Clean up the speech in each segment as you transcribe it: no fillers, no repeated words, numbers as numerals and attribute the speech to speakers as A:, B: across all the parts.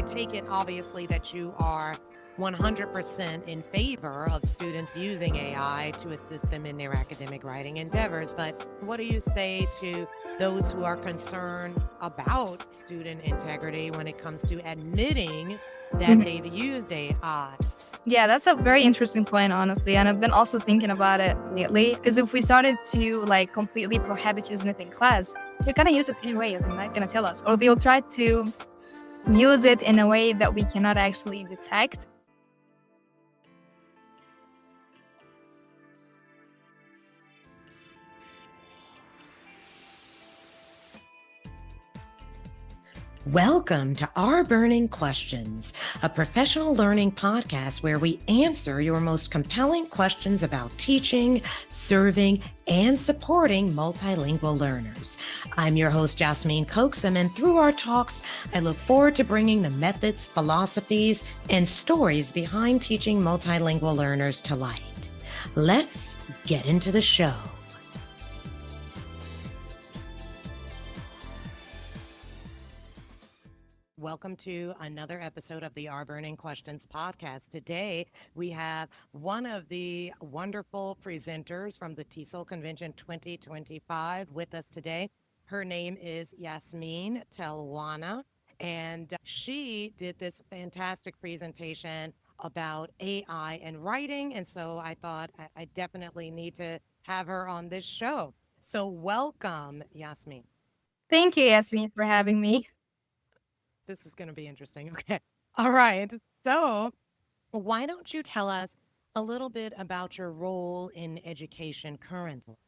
A: take it obviously that you are 100% in favor of students using AI to assist them in their academic writing endeavors. But what do you say to those who are concerned about student integrity when it comes to admitting that they've used AI?
B: Yeah, that's a very interesting point, honestly. And I've been also thinking about it lately. Because if we started to completely prohibit using it in class, they're gonna use it anyway, they're not gonna tell us. Or they'll try to use it in a way that we cannot actually detect.
A: Welcome to Our Burning Questions, a professional learning podcast where we answer your most compelling questions about teaching, serving, and supporting multilingual learners. I'm your host, Yasmine Telwana, and through our talks, I look forward to bringing the methods, philosophies, and stories behind teaching multilingual learners to light. Let's get into the show. Welcome to another episode of the Our Burning Questions podcast. Today, we have one of the wonderful presenters from the TESOL Convention 2025 with us today. Her name is Yasmine Telwana, and she did this fantastic presentation about AI and writing. And so I thought I definitely need to have her on this show. So welcome, Yasmine.
B: Thank you, Yasmine, for having me.
A: This is going to be interesting. Okay. All right. So, why don't you tell us a little bit about your role in education currently?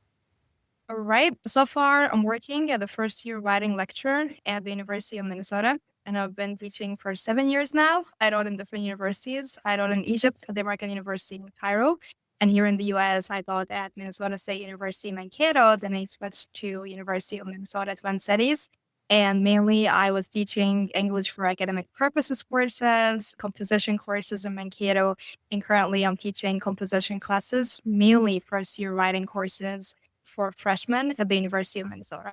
B: All right. So far, I'm working at the first year writing lecturer at the University of Minnesota. And I've been teaching for 7 years now. I taught in different universities. I taught in Egypt at the American University in Cairo. And here in the US, I taught at Minnesota State University Mankato. Then I switched to University of Minnesota Twin Cities. And mainly, I was teaching English for academic purposes courses, composition courses in Mankato. And currently, I'm teaching composition classes, mainly first year writing courses for freshmen at the University of Minnesota.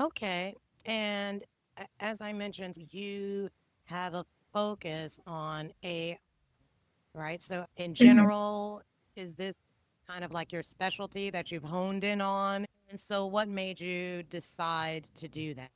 A: Okay. And as I mentioned, you have a focus on AI, right? So, in general, is this kind of like your specialty that you've honed in on? And so, what made you decide to do that?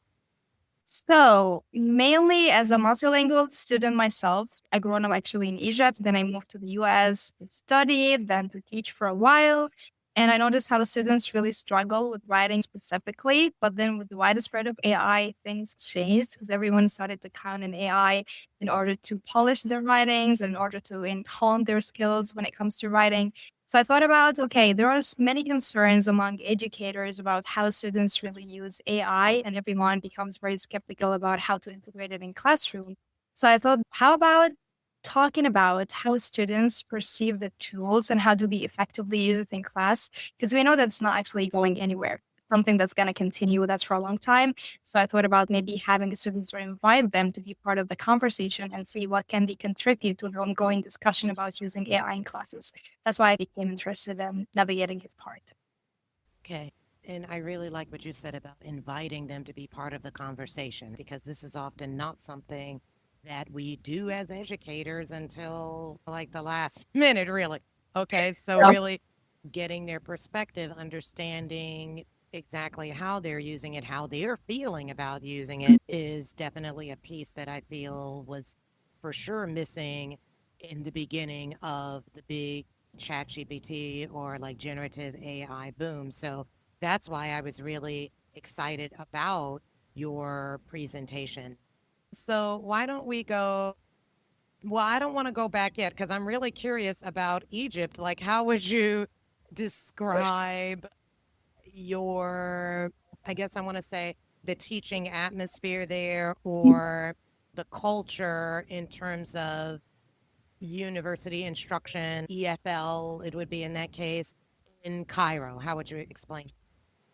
B: So, mainly as a multilingual student myself, I grew up actually in Egypt. Then I moved to the US to study, then to teach for a while. And I noticed how the students really struggle with writing specifically. But then with the widespread of AI, things changed because everyone started to count on AI in order to polish their writings, in order to enhance their skills when it comes to writing. So I thought about, okay, there are many concerns among educators about how students really use AI, and everyone becomes very skeptical about how to integrate it in classroom. So I thought, how about talking about how students perceive the tools and how do they effectively use it in class? Because we know that's not actually going anywhere. Something that's going to continue with us for a long time. So I thought about maybe having the students or invite them to be part of the conversation and see what can they contribute to an ongoing discussion about using AI in classes. That's why I became interested in navigating his part.
A: Okay. And I really like what you said about inviting them to be part of the conversation, because this is often not something that we do as educators until like the last minute, really. Okay. So,
B: Yeah.
A: really getting their perspective, understanding exactly how they're using it, how they're feeling about using it is definitely a piece that I feel was for sure missing in the beginning of the big chat GPT or like generative AI boom. So that's why I was really excited about your presentation. So why don't we go? Well, I don't want to go back yet because I'm really curious about Egypt. Like, how would you describe your, I guess I want to say, the teaching atmosphere there or the culture in terms of university instruction, EFL, it would be in that case, in Cairo? How would you explain?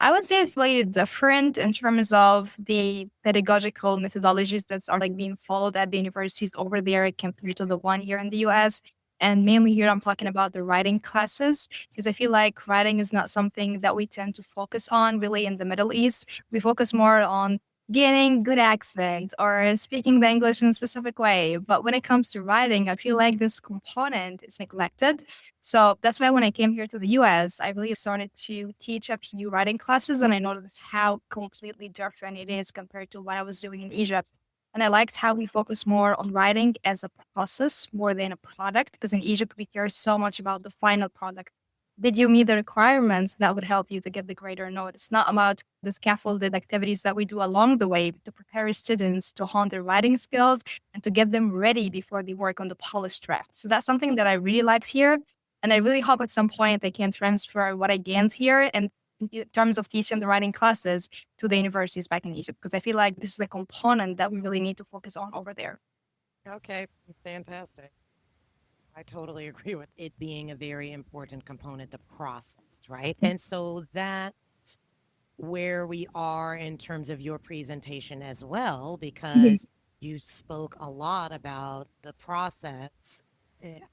B: I would say it's slightly different in terms of the pedagogical methodologies that are being followed at the universities over there compared to the one here in the US. And mainly here, I'm talking about the writing classes because I feel like writing is not something that we tend to focus on really in the Middle East. We focus more on getting good accent or speaking the English in a specific way. But when it comes to writing, I feel like this component is neglected. So that's why when I came here to the US, I really started to teach a few writing classes and I noticed how completely different it is compared to what I was doing in Egypt. And I liked how we focus more on writing as a process more than a product, because in Egypt, we care so much about the final product. Did you meet the requirements that would help you to get the grade or not? It's not about the scaffolded activities that we do along the way to prepare students to hone their writing skills and to get them ready before they work on the polished draft. So that's something that I really liked here. And I really hope at some point I can transfer what I gained here and in terms of teaching the writing classes to the universities back in Egypt, because I feel like this is a component that we really need to focus on over there.
A: Okay, fantastic. I totally agree with it being a very important component, the process, right? And so that's where we are in terms of your presentation as well,
B: Mhm.
A: because you spoke a lot about the process,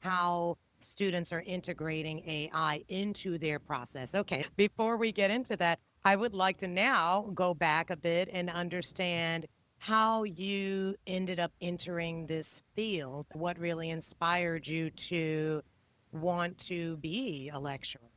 A: how students are integrating AI into their process. Okay, before we get into that, I would like to now go back a bit and understand how you ended up entering this field. What really inspired you to want to be a lecturer?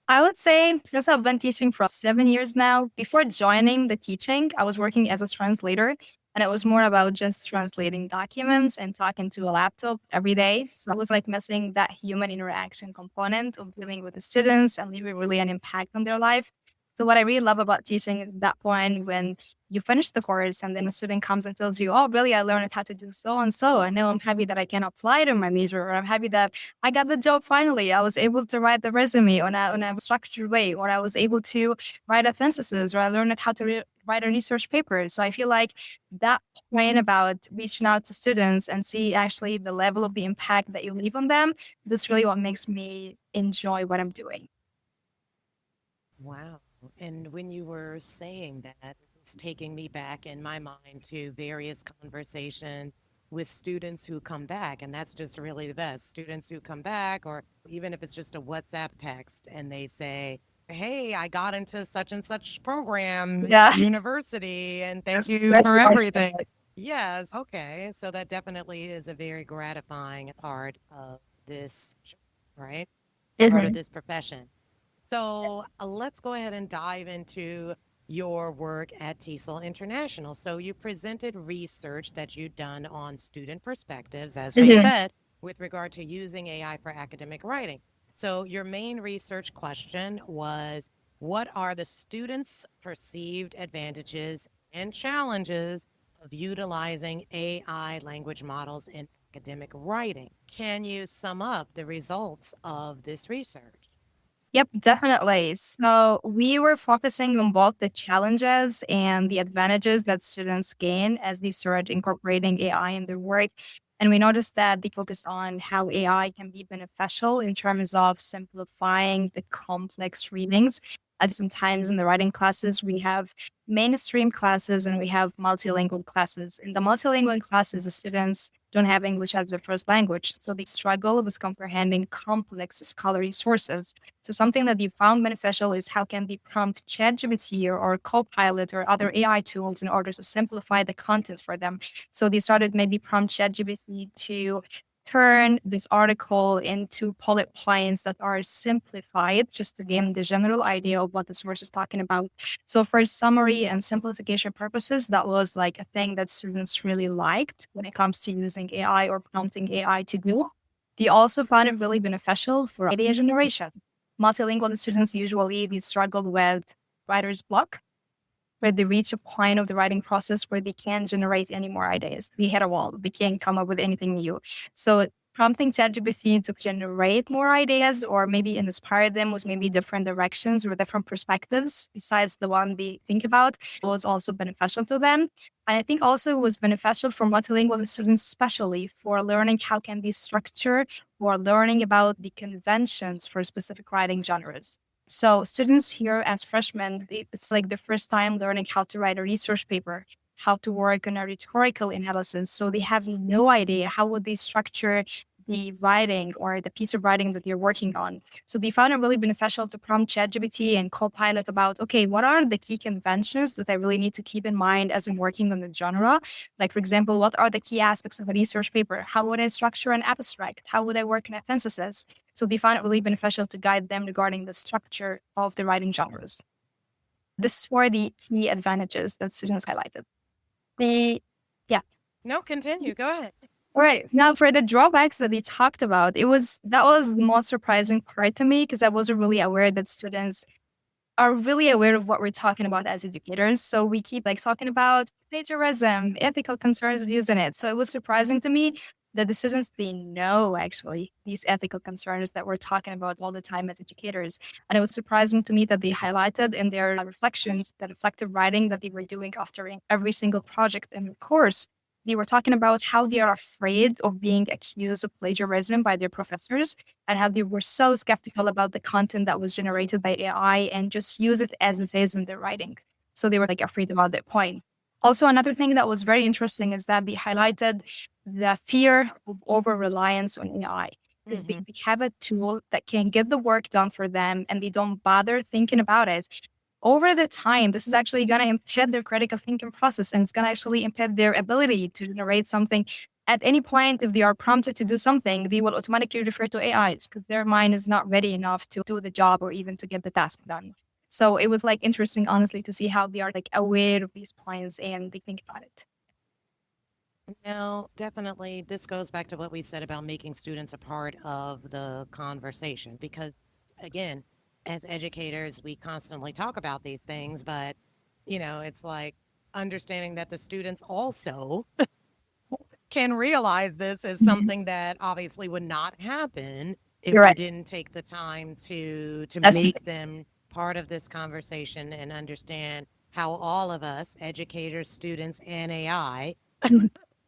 B: I would say since I've been teaching for 7 years now, before joining the teaching, I was working as a translator. And it was more about just translating documents and talking to a laptop every day. So I was like missing that human interaction component of dealing with the students and leaving really an impact on their life. So what I really love about teaching at that point when you finish the course and then a student comes and tells you, oh, really, I learned how to do so and so. And now I'm happy that I can apply to my major, or I'm happy that I got the job finally. I was able to write the resume on a structured way, or I was able to write a thesis, or I learned how to write a research paper. So I feel like that point about reaching out to students and see actually the level of the impact that you leave on them, that's really what makes me enjoy what I'm doing.
A: Wow. And when you were saying that, it's taking me back in my mind to various conversations with students who come back. And that's just really the best. Students who come back, or even if it's just a WhatsApp text and they say, hey, I got into such and such program,
B: Yeah.
A: university, and thank you
B: That's
A: for
B: what
A: everything. Yes. Okay. So that definitely is a very gratifying part of this, right? Part of
B: Mhm.
A: this profession. So let's go ahead and dive into your work at TESOL International. So you presented research that you'd done on student perspectives, as we
B: Mhm.
A: said, with regard to using AI for academic writing. So your main research question was, what are the students' perceived advantages and challenges of utilizing AI language models in academic writing? Can you sum up the results of this research?
B: Yep, definitely. So we were focusing on both the challenges and the advantages that students gain as they start incorporating AI in their work. And we noticed that they focused on how AI can be beneficial in terms of simplifying the complex readings. As sometimes in the writing classes, we have mainstream classes and we have multilingual classes. In the multilingual classes, the students don't have English as their first language, so they struggle with comprehending complex scholarly sources. So something that we found beneficial is how can we prompt ChatGPT or Copilot or other AI tools in order to simplify the content for them. So they started maybe prompt ChatGPT to turn this article into bullet points that are simplified just to gain the general idea of what the source is talking about. So for summary and simplification purposes, that was like a thing that students really liked when it comes to using AI or prompting AI to do. They also found it really beneficial for idea generation. Multilingual students usually they struggle with writer's block, where they reach a point of the writing process where they can't generate any more ideas. They hit a wall. They can't come up with anything new. So prompting ChatGPT to generate more ideas or maybe inspire them with maybe different directions or different perspectives besides the one they think about was also beneficial to them. And I think also it was beneficial for multilingual students, especially for learning how can be structured or learning about the conventions for specific writing genres. So students here as freshmen, it's like the first time learning how to write a research paper, how to work on a rhetorical analysis. So they have no idea how would they structure the writing or the piece of writing that you're working on. So they found it really beneficial to prompt ChatGPT and Copilot about, okay, what are the key conventions that I really need to keep in mind as I'm working on the genre? Like, for example, what are the key aspects of a research paper? How would I structure an abstract? How would I work in a synthesis? So they found it really beneficial to guide them regarding the structure of the writing genres. This were the key advantages that students highlighted. The yeah.
A: No, continue. Go ahead.
B: Right. Now for the drawbacks that we talked about, that was the most surprising part to me because I wasn't really aware that students are really aware of what we're talking about as educators. So we keep like talking about plagiarism, ethical concerns of using it. So it was surprising to me that the students, they know actually these ethical concerns that we're talking about all the time as educators. And it was surprising to me that they highlighted in their reflections, the reflective writing that they were doing after every single project in the course. They were talking about how they are afraid of being accused of plagiarism by their professors and how they were so skeptical about the content that was generated by AI and just use it as it is in their writing. So they were like afraid about that point. Also, another thing that was very interesting is that they highlighted the fear of over reliance on AI. Because they have a tool that can get the work done for them and they don't bother thinking about it. Over the time, this is actually going to impede their critical thinking process and it's going to actually impede their ability to generate something. At any point, if they are prompted to do something, they will automatically refer to AIs because their mind is not ready enough to do the job or even to get the task done. So it was like interesting, honestly, to see how they are like aware of these points and they think about it.
A: No, definitely. This goes back to what we said about making students a part of the conversation because, again, as educators, we constantly talk about these things, but, it's like understanding that the students also can realize this is
B: Mhm.
A: something that obviously would not happen if
B: You're
A: we
B: right.
A: didn't take the time to
B: That's
A: make them part of this conversation and understand how all of us, educators, students, and AI,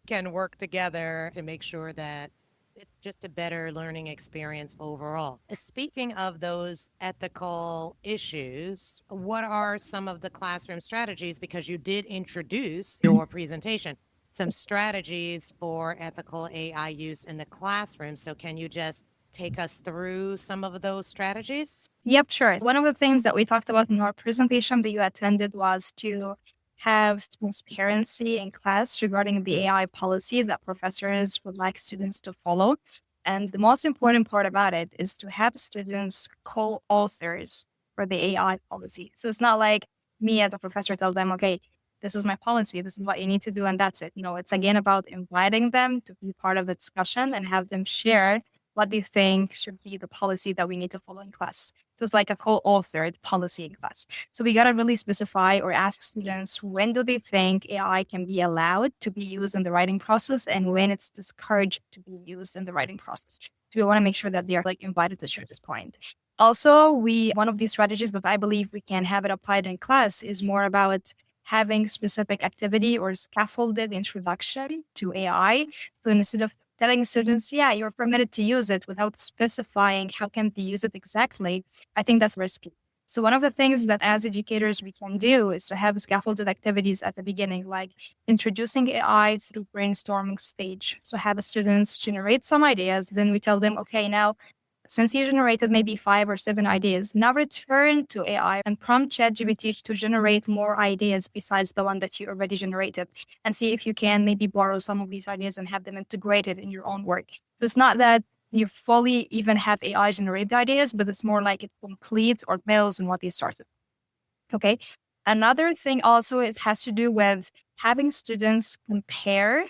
A: can work together to make sure that it's just a better learning experience overall. Speaking of those ethical issues, what are some of the classroom strategies? Because you did introduce your presentation, some strategies for ethical AI use in the classroom. So, can you just take us through some of those strategies?
B: Yep, sure. One of the things that we talked about in our presentation that you attended was to have transparency in class regarding the AI policy that professors would like students to follow. And the most important part about it is to have students co-authors for the AI policy. So it's not like me as a professor tell them, okay, this is my policy, this is what you need to do, and that's it. No, it's again about inviting them to be part of the discussion and have them share what they think should be the policy that we need to follow in class. So it's like a co-authored policy in class. So we got to really specify or ask students when do they think AI can be allowed to be used in the writing process and when it's discouraged to be used in the writing process. So we want to make sure that they are like invited to share this point. Also, one of these strategies that I believe we can have it applied in class is more about having specific activity or scaffolded introduction to AI. So instead of telling students, yeah, you're permitted to use it without specifying how can they use it exactly, I think that's risky. So one of the things that as educators we can do is to have scaffolded activities at the beginning, like introducing AI through brainstorming stage. So have the students generate some ideas, then we tell them, okay, now since you generated maybe 5 or 7 ideas, now return to AI and prompt ChatGPT to generate more ideas besides the one that you already generated and see if you can maybe borrow some of these ideas and have them integrated in your own work. So it's not that you fully even have AI generate the ideas, but it's more like it completes or builds on what they started. Okay. Another thing also is has to do with having students compare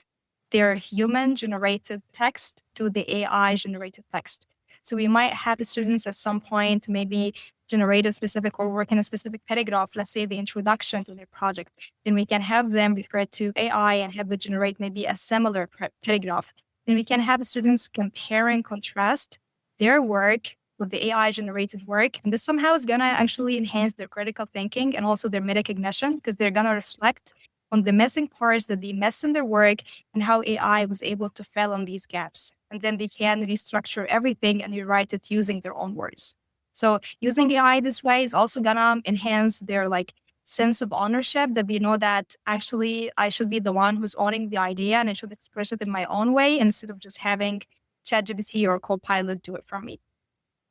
B: their human generated text to the AI generated text. So we might have the students at some point maybe generate a specific or work in a specific paragraph, let's say the introduction to their project. Then we can have them refer to AI and have it generate maybe a similar paragraph. Then we can have students compare and contrast their work with the AI generated work. And this somehow is going to actually enhance their critical thinking and also their metacognition because they're going to reflect on the missing parts that they missed in their work and how AI was able to fill in these gaps. And then they can restructure everything and rewrite it using their own words. So using AI this way is also gonna enhance their like sense of ownership that they know that actually I should be the one who's owning the idea and I should express it in my own way instead of just having ChatGPT or Copilot do it for me.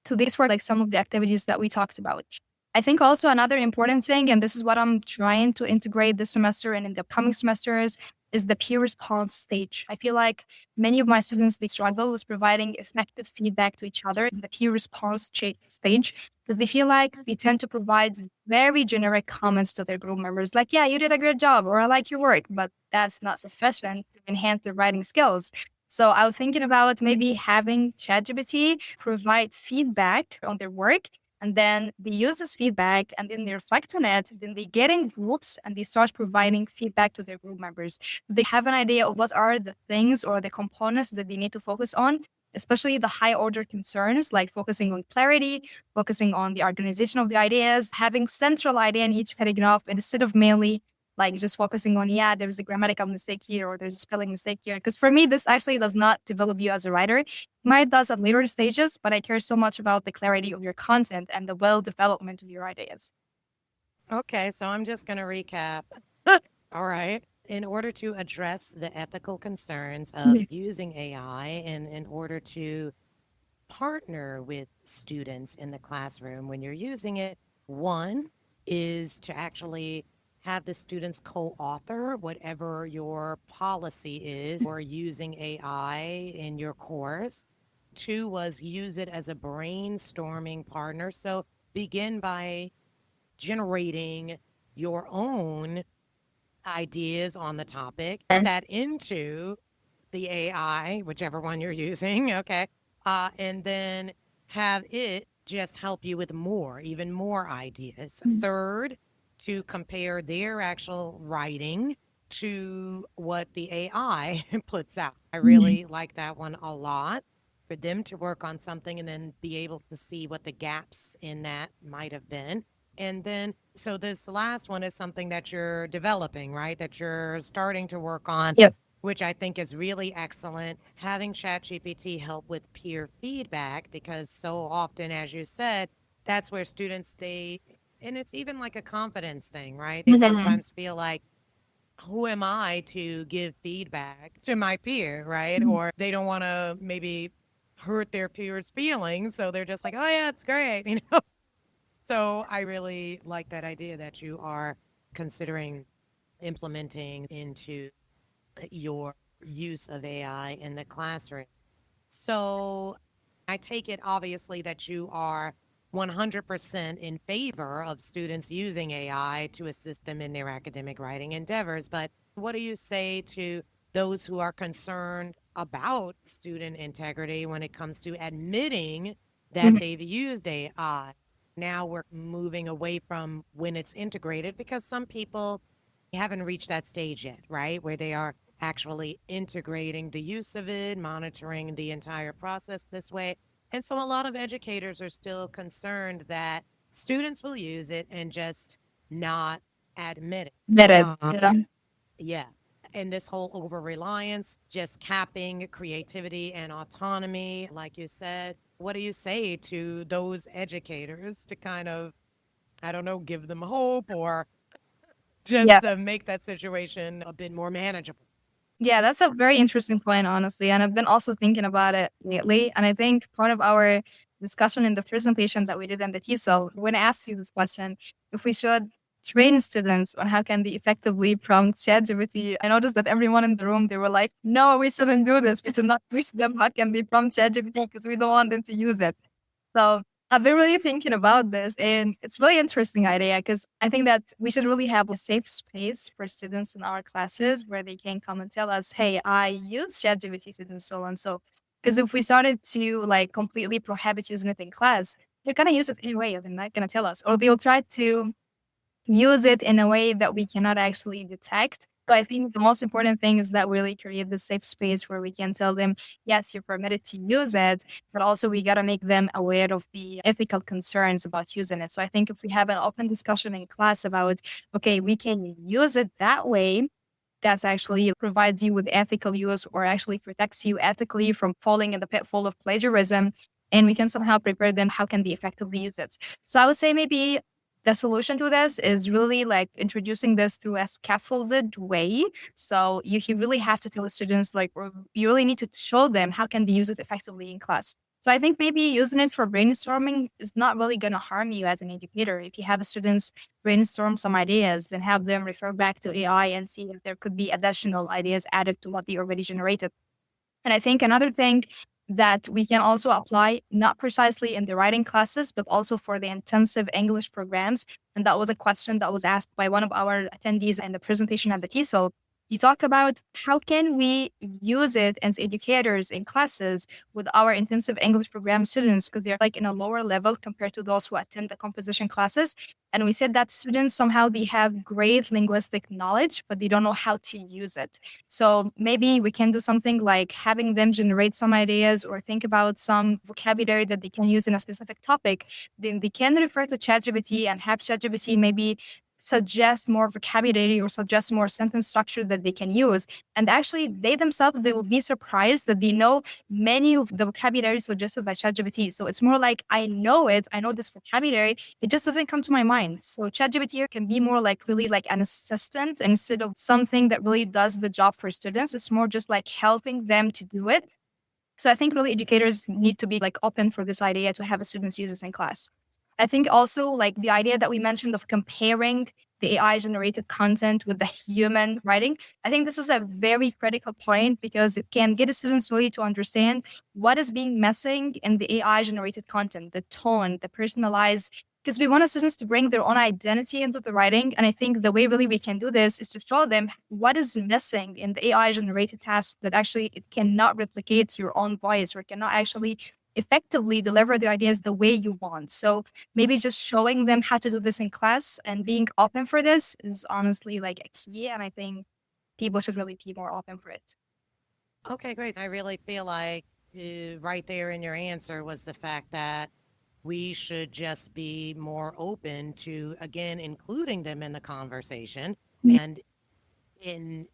B: So these were like some of the activities that we talked about. I think also another important thing, and this is what I'm trying to integrate this semester and in the upcoming semesters, is the peer response stage. I feel like many of my students, they struggle with providing effective feedback to each other in the peer response stage because they feel like they tend to provide very generic comments to their group members, like, yeah, you did a great job, or I like your work, but that's not sufficient to enhance their writing skills. So I was thinking about maybe having ChatGPT provide feedback on their work, and then they use this feedback and then they reflect on it. Then they get in groups and they start providing feedback to their group members. They have an idea of what are the things or the components that they need to focus on, especially the high order concerns, like focusing on clarity, focusing on the organization of the ideas, having central idea in each paragraph instead of mainly like just focusing on, yeah, there's a grammatical mistake here or there's a spelling mistake here. Because for me, this actually does not develop you as a writer. Might does at later stages, but I care so much about the clarity of your content and the well development of your ideas.
A: Okay, so I'm just going to recap. All right. In order to address the ethical concerns of
B: Mhm.
A: using AI and in order to partner with students in the classroom when you're using it, one is to actually have the students co-author whatever your policy is for using AI in your course. Two was use it as a brainstorming partner. So begin by generating your own ideas on the topic, put that into the AI, whichever one you're using, okay? And then have it just help you with more, even more ideas. Third, to compare their actual writing to what the AI puts out. I
B: Mhm.
A: really like that one a lot for them to work on something and then be able to see what the gaps in that might have been. And then, so this last one is something that you're developing, right? That you're starting to work on,
B: Yep.
A: which I think is really excellent. Having ChatGPT help with peer feedback, because so often, as you said, that's where students, and it's even like a confidence thing, right? They
B: Mhm.
A: sometimes feel like, who am I to give feedback to my peer, right? Or they don't want to maybe hurt their peers' feelings. So they're just like, oh, yeah, it's great, So I really like that idea that you are considering implementing into your use of AI in the classroom. So I take it obviously that you are 100% in favor of students using AI to assist them in their academic writing endeavors. But what do you say to those who are concerned about student integrity when it comes to admitting that
B: Mhm.
A: they've used AI? Now we're moving away from when it's integrated because some people haven't reached that stage yet, right? Where they are actually integrating the use of it, monitoring the entire process this way. And so a lot of educators are still concerned that students will use it and just not admit it.
B: That it.
A: Uh,
B: Yeah.
A: yeah. And this whole over reliance, just capping creativity and autonomy, like you said. What do you say to those educators to kind of, I don't know, give them hope or
B: Yeah.
A: just make that situation a bit more manageable?
B: Yeah, that's a very interesting point, honestly. And I've been also thinking about it lately. And I think part of our discussion in the presentation that we did in the TESOL, when I asked you this question, if we should train students on how can they effectively prompt ChatGPT, I noticed that everyone in the room, they were like, no, we shouldn't do this. We should not teach them how can they prompt ChatGPT because we don't want them to use it. So I've been really thinking about this, and it's really interesting idea because I think that we should really have a safe space for students in our classes where they can come and tell us, "Hey, I use ChatGPT to do so and so." Because if we started to like completely prohibit using it in class, they're gonna use it anyway. They're not gonna tell us, or they'll try to use it in a way that we cannot actually detect. So I think the most important thing is that we really create the safe space where we can tell them, yes, you're permitted to use it, but also we got to make them aware of the ethical concerns about using it. So I think if we have an open discussion in class about, okay, we can use it that way, that's actually provides you with ethical use or actually protects you ethically from falling in the pitfall of plagiarism. And we can somehow prepare them how can they effectively use it. So I would say maybe the solution to this is really like introducing this through a scaffolded way. So you really have to tell the students like, or you really need to show them how can they use it effectively in class. So I think maybe using it for brainstorming is not really going to harm you as an educator. If you have students brainstorm some ideas, then have them refer back to AI and see if there could be additional ideas added to what they already generated. And I think another thing that we can also apply, not precisely in the writing classes, but also for the intensive English programs. And that was a question that was asked by one of our attendees in the presentation at the TESOL. He talked about how can we use it as educators in classes with our intensive English program students because they're like in a lower level compared to those who attend the composition classes. And we said that students somehow they have great linguistic knowledge, but they don't know how to use it. So maybe we can do something like having them generate some ideas or think about some vocabulary that they can use in a specific topic. Then they can refer to ChatGPT and have ChatGPT maybe suggest more vocabulary or suggest more sentence structure that they can use. And actually, they themselves, they will be surprised that they know many of the vocabulary suggested by ChatGPT. So it's more like, I know it, I know this vocabulary, it just doesn't come to my mind. So ChatGPT can be more like really like an assistant instead of something that really does the job for students. It's more just like helping them to do it. So I think really educators need to be like open for this idea to have students use this in class. I think also like the idea that we mentioned of comparing the AI generated content with the human writing. I think this is a very critical point because it can get the students really to understand what is being missing in the AI generated content, the tone, the personalized, because we want the students to bring their own identity into the writing. And I think the way really we can do this is to show them what is missing in the AI generated task that actually it cannot replicate your own voice or cannot actually effectively deliver the ideas the way you want. So maybe just showing them how to do this in class and being open for this is honestly like a key. And I think people should really be more open for it.
A: Okay, great. I really feel like right there in your answer was the fact that we should just be more open to, again, including them in the conversation and in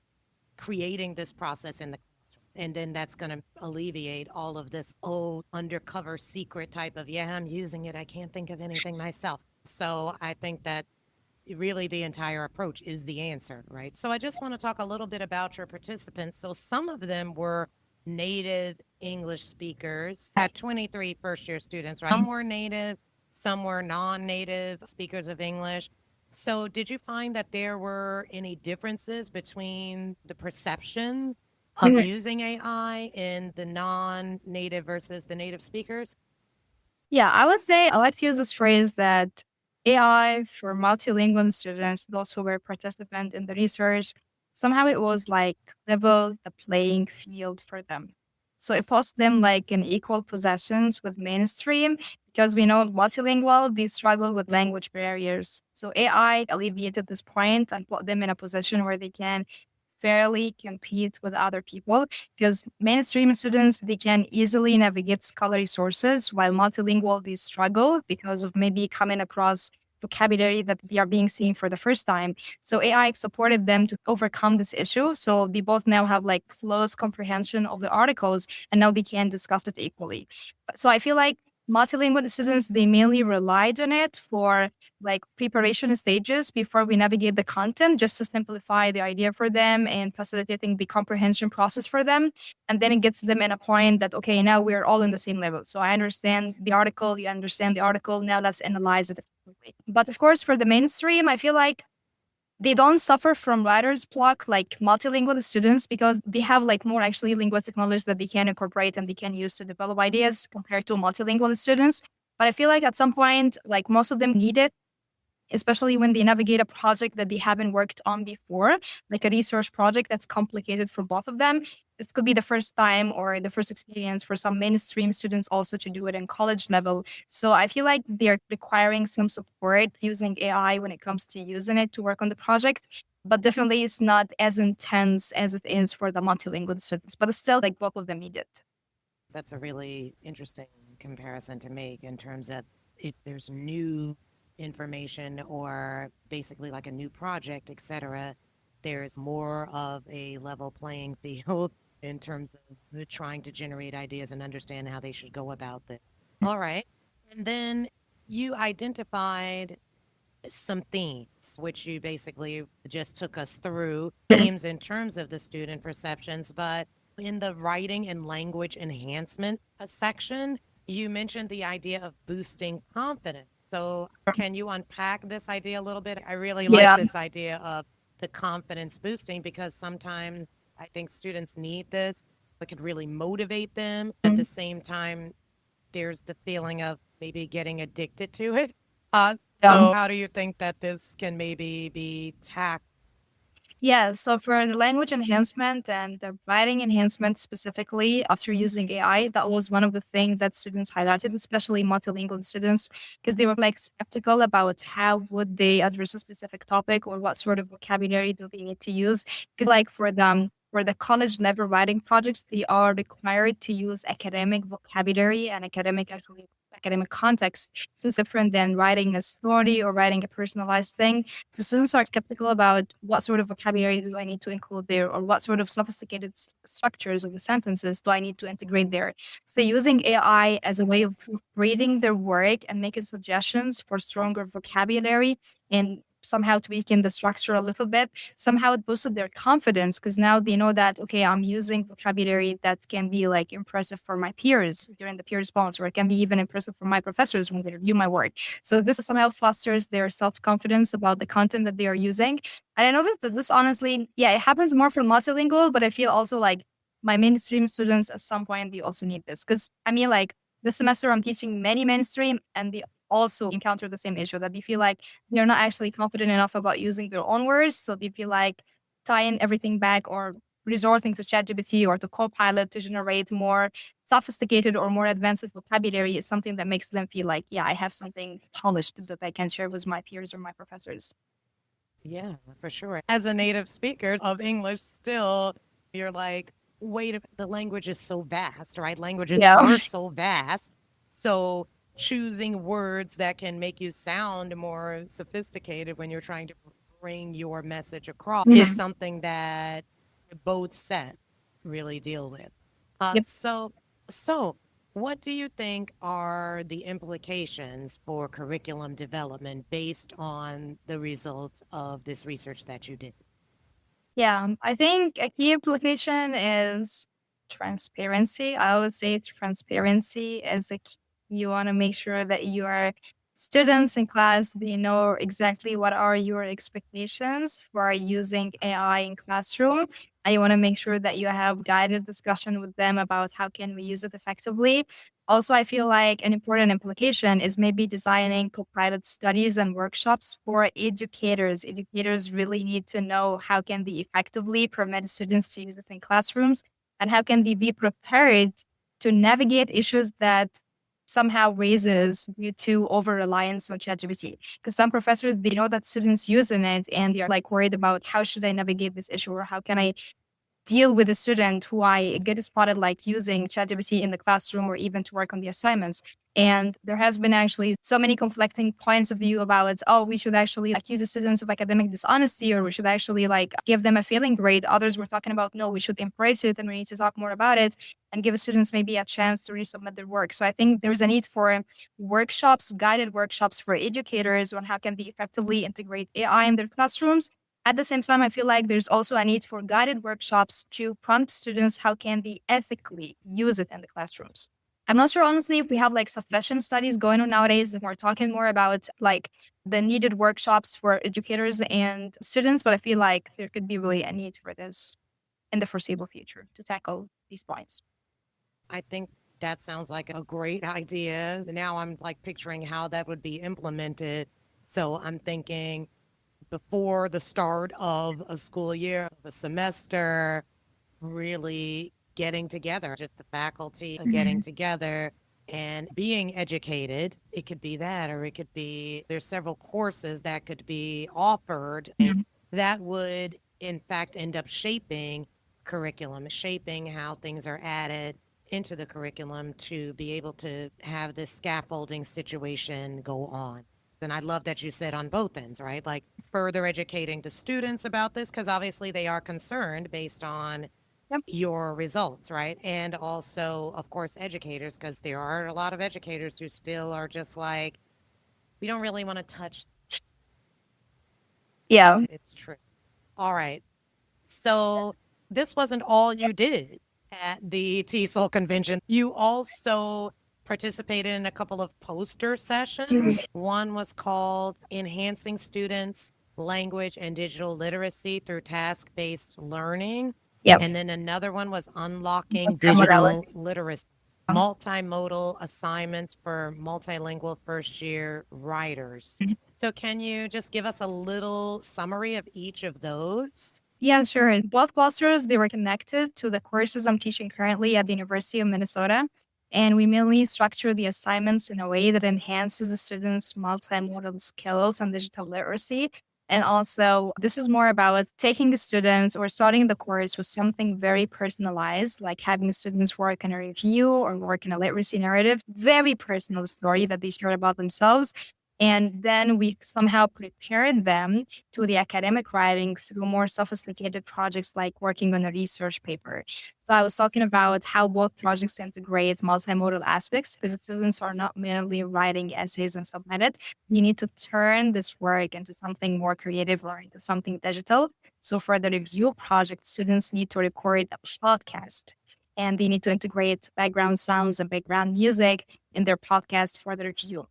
A: creating this process in the classroom. And then that's going to alleviate all of this, oh, undercover secret type of, yeah, I'm using it. I can't think of anything myself. So I think that really the entire approach is the answer, right? So I just want to talk a little bit about your participants. So some of them were native English speakers, had 23 first year students, right? Some were native, some were non native speakers of English. So did you find that there were any differences between the perceptions of using AI in the non native versus the native speakers?
B: Yeah, I would say I like to use this phrase that AI for multilingual students, those who were participant in the research, somehow it was like level the playing field for them. So it puts them like in equal possessions with mainstream because we know multilingual, they struggle with language barriers. So AI alleviated this point and put them in a position where they can fairly compete with other people because mainstream students they can easily navigate scholarly sources while multilingual they struggle because of maybe coming across vocabulary that they are being seen for the first time. So AI supported them to overcome this issue. So they both now have like close comprehension of the articles and now they can discuss it equally. So I feel like multilingual students they mainly relied on it for like preparation stages before we navigate the content just to simplify the idea for them and facilitating the comprehension process for them. And then it gets them in a point that, okay, now we're all in the same level. So I understand the article, you understand the article. Now let's analyze it effectively. But of course, for the mainstream, I feel like they don't suffer from writer's block like multilingual students because they have like more actually linguistic knowledge that they can incorporate and they can use to develop ideas compared to multilingual students. But I feel like at some point, like most of them need it especially when they navigate a project that they haven't worked on before, like a research project that's complicated for both of them. This could be the first time or the first experience for some mainstream students also to do it in college level. So I feel like they're requiring some support using AI when it comes to using it to work on the project. But definitely it's not as intense as it is for the multilingual students, but it's still like both of them need it.
A: That's a really interesting comparison to make in terms of if there's new information or basically like a new project, etc., there's more of a level playing field in terms of trying to generate ideas and understand how they should go about this. All right. And then you identified some themes, which you basically just took us through themes in terms of the student perceptions. But in the writing and language enhancement section, you mentioned the idea of boosting confidence. So, can you unpack this idea a little bit? I really like
B: Yeah.
A: this idea of the confidence boosting because sometimes I think students need this. It could really motivate them. At the same time, there's the feeling of maybe getting addicted to it.
B: Yeah.
A: So how do you think that this can maybe be tackled?
B: Yeah, so for the language enhancement and the writing enhancement specifically, after using AI, that was one of the things that students highlighted, especially multilingual students, because they were like skeptical about how would they address a specific topic or what sort of vocabulary do they need to use. Because like for the college level writing projects, they are required to use academic vocabulary and academic context. It's different than writing a story or writing a personalized thing. The students are skeptical about what sort of vocabulary do I need to include there, or what sort of sophisticated structures of the sentences do I need to integrate there. So, using AI as a way of reading their work and making suggestions for stronger vocabulary and somehow tweaking the structure a little bit, somehow it boosted their confidence because now they know that, okay, I'm using vocabulary that can be like impressive for my peers during the peer response, or it can be even impressive for my professors when they review my work. So this somehow fosters their self-confidence about the content that they are using. And I noticed that this honestly, yeah, it happens more for multilingual, but I feel also like my mainstream students at some point they also need this. Because I mean like this semester I'm teaching many mainstream and they also encounter the same issue that they feel like they're not actually confident enough about using their own words. So they feel like tying everything back or resorting to ChatGPT or to Copilot to generate more sophisticated or more advanced vocabulary is something that makes them feel like, yeah, I have something polished that I can share with my peers or my professors.
A: Yeah, for sure. As a native speaker of English, still, you're like, wait, the language is so vast, right? Languages
B: Yeah.
A: are so vast. So choosing words that can make you sound more sophisticated when you're trying to bring your message across is
B: Mhm.
A: something that both sets really deal with.
B: Yep.
A: So what do you think are the implications for curriculum development based on the results of this research that you did?
B: Yeah, I think a key implication is transparency. I would say transparency is a key. You want to make sure that your students in class they know exactly what are your expectations for using AI in classroom. And you want to make sure that you have guided discussion with them about how can we use it effectively. Also, I feel like an important implication is maybe designing co-pilot studies and workshops for educators. Educators really need to know how can they effectively permit students to use this in classrooms and how can they be prepared to navigate issues that somehow raises due to over reliance on ChatGPT. Because some professors they know that students using it and they're like worried about how should I navigate this issue or how can I deal with a student who I get spotted like using ChatGPT in the classroom or even to work on the assignments. And there has been actually so many conflicting points of view about, oh, we should actually accuse the students of academic dishonesty or we should actually like give them a failing grade. Others were talking about, no, we should embrace it and we need to talk more about it and give students maybe a chance to resubmit their work. So I think there's a need for workshops, guided workshops for educators on how can they effectively integrate AI in their classrooms at the same time, I feel like there's also a need for guided workshops to prompt students how can they ethically use it in the classrooms. I'm not sure honestly if we have like sufficient studies going on nowadays and we're talking more about like the needed workshops for educators and students, but I feel like there could be really a need for this in the foreseeable future to tackle these points.
A: I think that sounds like a great idea. Now I'm like picturing how that would be implemented. So I'm thinking before the start of a school year, of a semester, really getting together, just the faculty getting
B: Mhm.
A: together and being educated. It could be that, or it could be there's several courses that could be offered
B: Yeah.
A: that would, in fact, end up shaping curriculum, shaping how things are added into the curriculum to be able to have this scaffolding situation go on. And I love that you said on both ends, right? Like further educating the students about this, because obviously they are concerned based on
B: Yep.
A: your results, right? And also, of course, educators, because there are a lot of educators who still are just like, we don't really want to touch.
B: Yeah.
A: It's true. All right. So this wasn't all you did at the TESOL convention. You also participated in a couple of poster sessions. One was called Enhancing Students' Language and Digital Literacy Through Task-Based Learning.
B: Yep.
A: And then another one was Unlocking
B: Multimodal.
A: Digital Literacy, multimodal assignments for multilingual first year writers. So, can you just give us a little summary of each of those?
B: Yeah, sure. Both posters, they were connected to the courses I'm teaching currently at the University of Minnesota. And we mainly structure the assignments in a way that enhances the students' multimodal skills and digital literacy. And also, this is more about taking the students or starting the course with something very personalized, like having students work on a review or work on a literacy narrative, very personal story that they share about themselves. And then we somehow prepare them to the academic writing through more sophisticated projects like working on a research paper. So I was talking about how both projects integrate multimodal aspects because students are not merely writing essays and submit it. You need to turn this work into something more creative or into something digital. So for the review project, students need to record a podcast and they need to integrate background sounds and background music in their podcast for the review.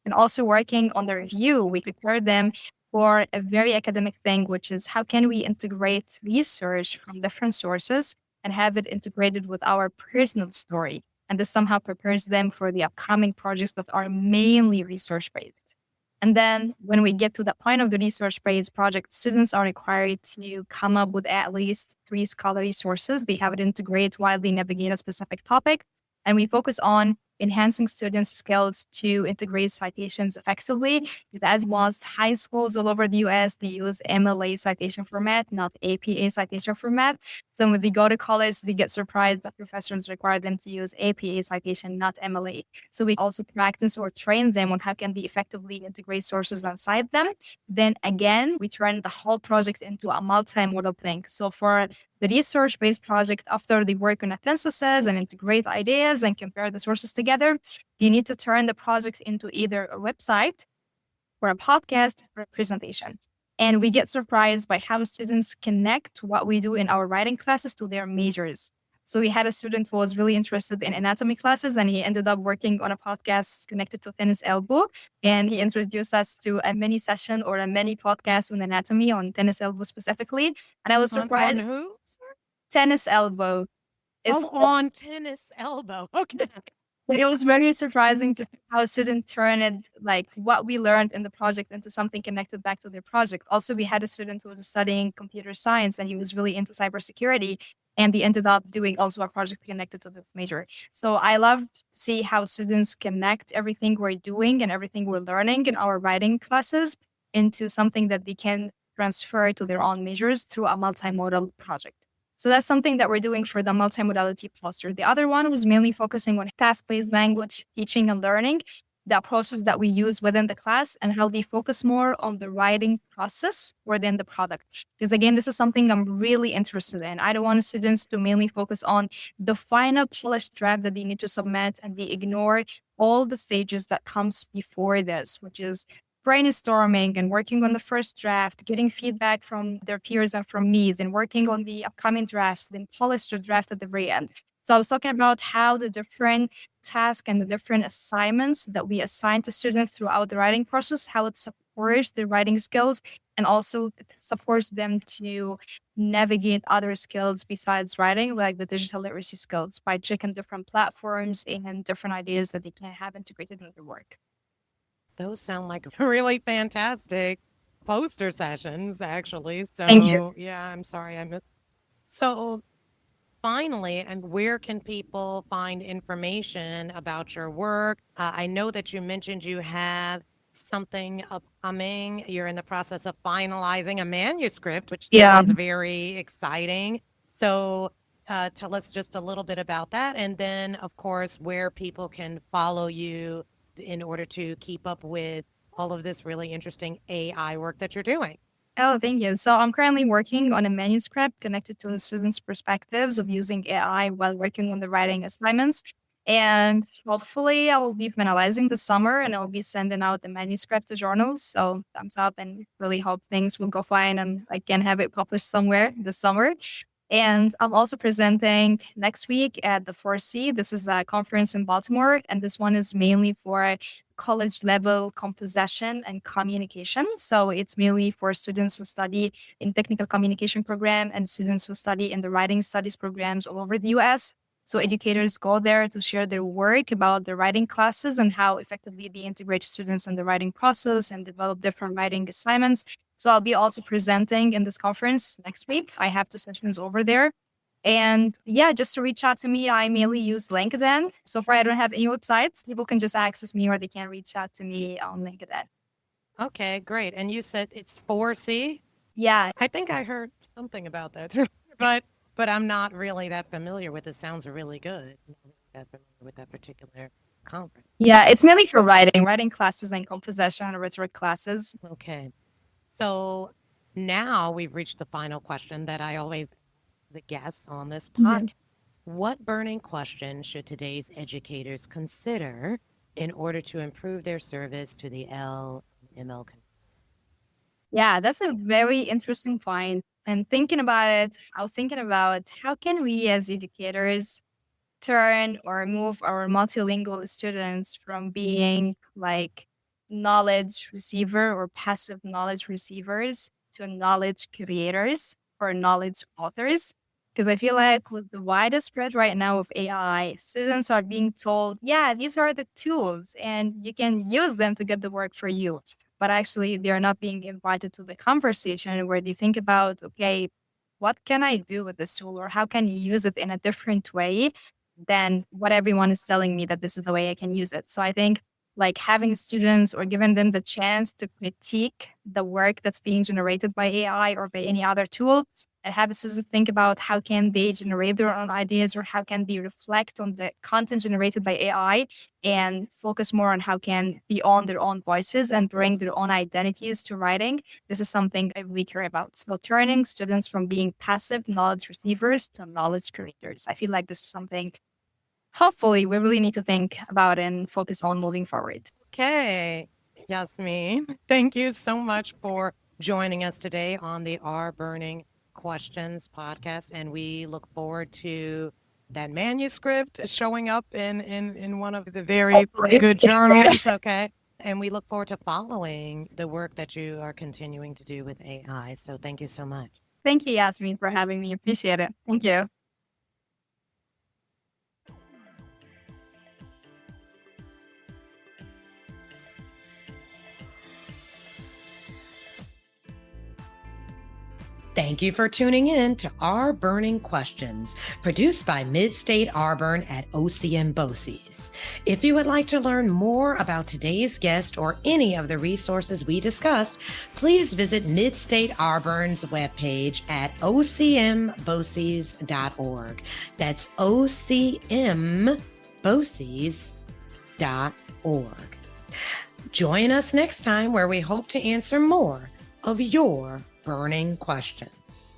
B: And also working on the review, we prepare them for a very academic thing, which is how can we integrate research from different sources and have it integrated with our personal story. And this somehow prepares them for the upcoming projects that are mainly research based. And then when we get to the point of the research based project, students are required to come up with at least 3 scholarly sources. They have it integrate while they navigate a specific topic. And we focus on enhancing students' skills to integrate citations effectively. Because as most high schools all over the US, they use MLA citation format, not APA citation format. So when they go to college, they get surprised that professors require them to use APA citation, not MLA. So we also practice or train them on how can they effectively integrate sources and cite them. Then again, we turn the whole project into a multimodal thing. So for the research-based project, after they work on synthesis and integrate ideas and compare the sources together, you need to turn the project into either a website or a podcast or a presentation. And we get surprised by how students connect what we do in our writing classes to their majors. So we had a student who was really interested in anatomy classes, and he ended up working on a podcast connected to tennis elbow. And he introduced us to a mini session or a mini podcast on anatomy on tennis elbow specifically. And I was
A: On
B: surprised.
A: who?
B: Tennis elbow is.
A: Oh, on tennis elbow. Okay.
B: It was very surprising to see how students turn it, like what we learned in the project, into something connected back to their project. Also, we had a student who was studying computer science and he was really into cybersecurity. And we ended up doing also a project connected to this major. So I love to see how students connect everything we're doing and everything we're learning in our writing classes into something that they can transfer to their own majors through a multimodal project. So that's something that we're doing for the multimodality poster. The other one was mainly focusing on task-based language teaching and learning, the approaches that we use within the class and how they focus more on the writing process rather than the product. Because again, this is something I'm really interested in. I don't want students to mainly focus on the final polished draft that they need to submit and they ignore all the stages that comes before this, which is brainstorming and working on the first draft, getting feedback from their peers and from me, then working on the upcoming drafts, then polish the draft at the very end. So I was talking about how the different tasks and the different assignments that we assign to students throughout the writing process, how it supports their writing skills and also supports them to navigate other skills besides writing, like the digital literacy skills, by checking different platforms and different ideas that they can have integrated in their work.
A: Those sound like really fantastic poster sessions, actually.
B: Thank you.
A: So, yeah, I'm sorry I missed. So, finally, and where can people find information about your work? I know that you mentioned you have something upcoming. You're in the process of finalizing a manuscript, which
B: Yeah.
A: sounds very exciting. So, tell us just a little bit about that. And then, of course, where people can follow you in order to keep up with all of this really interesting AI work that you're doing.
B: Oh, thank you. So I'm currently working on a manuscript connected to the students' perspectives of using AI while working on the writing assignments. And hopefully I will be finalizing this summer and I will be sending out the manuscript to journals. So thumbs up, and really hope things will go fine and I can have it published somewhere this summer. And I'm also presenting next week at the 4C. This is a conference in Baltimore, and this one is mainly for college level composition and communication. So it's mainly for students who study in technical communication program and students who study in the writing studies programs all over the US. So educators go there to share their work about the writing classes and how effectively they integrate students in the writing process and develop different writing assignments. So I'll be also presenting in this conference next week. I have 2 sessions over there. And yeah, just to reach out to me, I mainly use LinkedIn. So far, I don't have any websites. People can just access me or they can reach out to me on LinkedIn.
A: Okay, great. And you said it's 4C?
B: Yeah.
A: I think I heard something about that too, but I'm not really that familiar with it. Sounds really good. I'm not really that familiar with that particular conference.
B: Yeah, it's mainly for writing classes and composition and rhetoric classes.
A: Okay. So now we've reached the final question that I always ask the guests on this podcast. What burning question should today's educators consider in order to improve their service to the LML community?
B: Yeah, that's a very interesting point. And thinking about it, I was thinking about how can we as educators turn or move our multilingual students from being like knowledge receiver or passive knowledge receivers to knowledge creators or knowledge authors. Because I feel like with the widest spread right now of AI, students are being told, yeah, these are the tools and you can use them to get the work for you. But actually, they're not being invited to the conversation where they think about, okay, what can I do with this tool or how can you use it in a different way than what everyone is telling me that this is the way I can use it. So I think like having students or giving them the chance to critique the work that's being generated by AI or by any other tool, and have students think about how can they generate their own ideas or how can they reflect on the content generated by AI and focus more on how can they own their own voices and bring their own identities to writing. This is something I really care about. So turning students from being passive knowledge receivers to knowledge creators. I feel like this is something hopefully we really need to think about and focus on moving forward.
A: Okay, Yasmine, thank you so much for joining us today on the Our Burning Questions podcast. And we look forward to that manuscript showing up in one of the very good journals. Okay. And we look forward to following the work that you are continuing to do with AI. So thank you so much.
B: Thank you, Yasmine, for having me. Appreciate it. Thank you.
A: Thank you for tuning in to Our Burning Questions, produced by Midstate Auburn at OCM BOCES. If you would like to learn more about today's guest or any of the resources we discussed, please visit Midstate Auburn's webpage at ocmboces.org. That's ocmboces.org. Join us next time where we hope to answer more of your burning questions.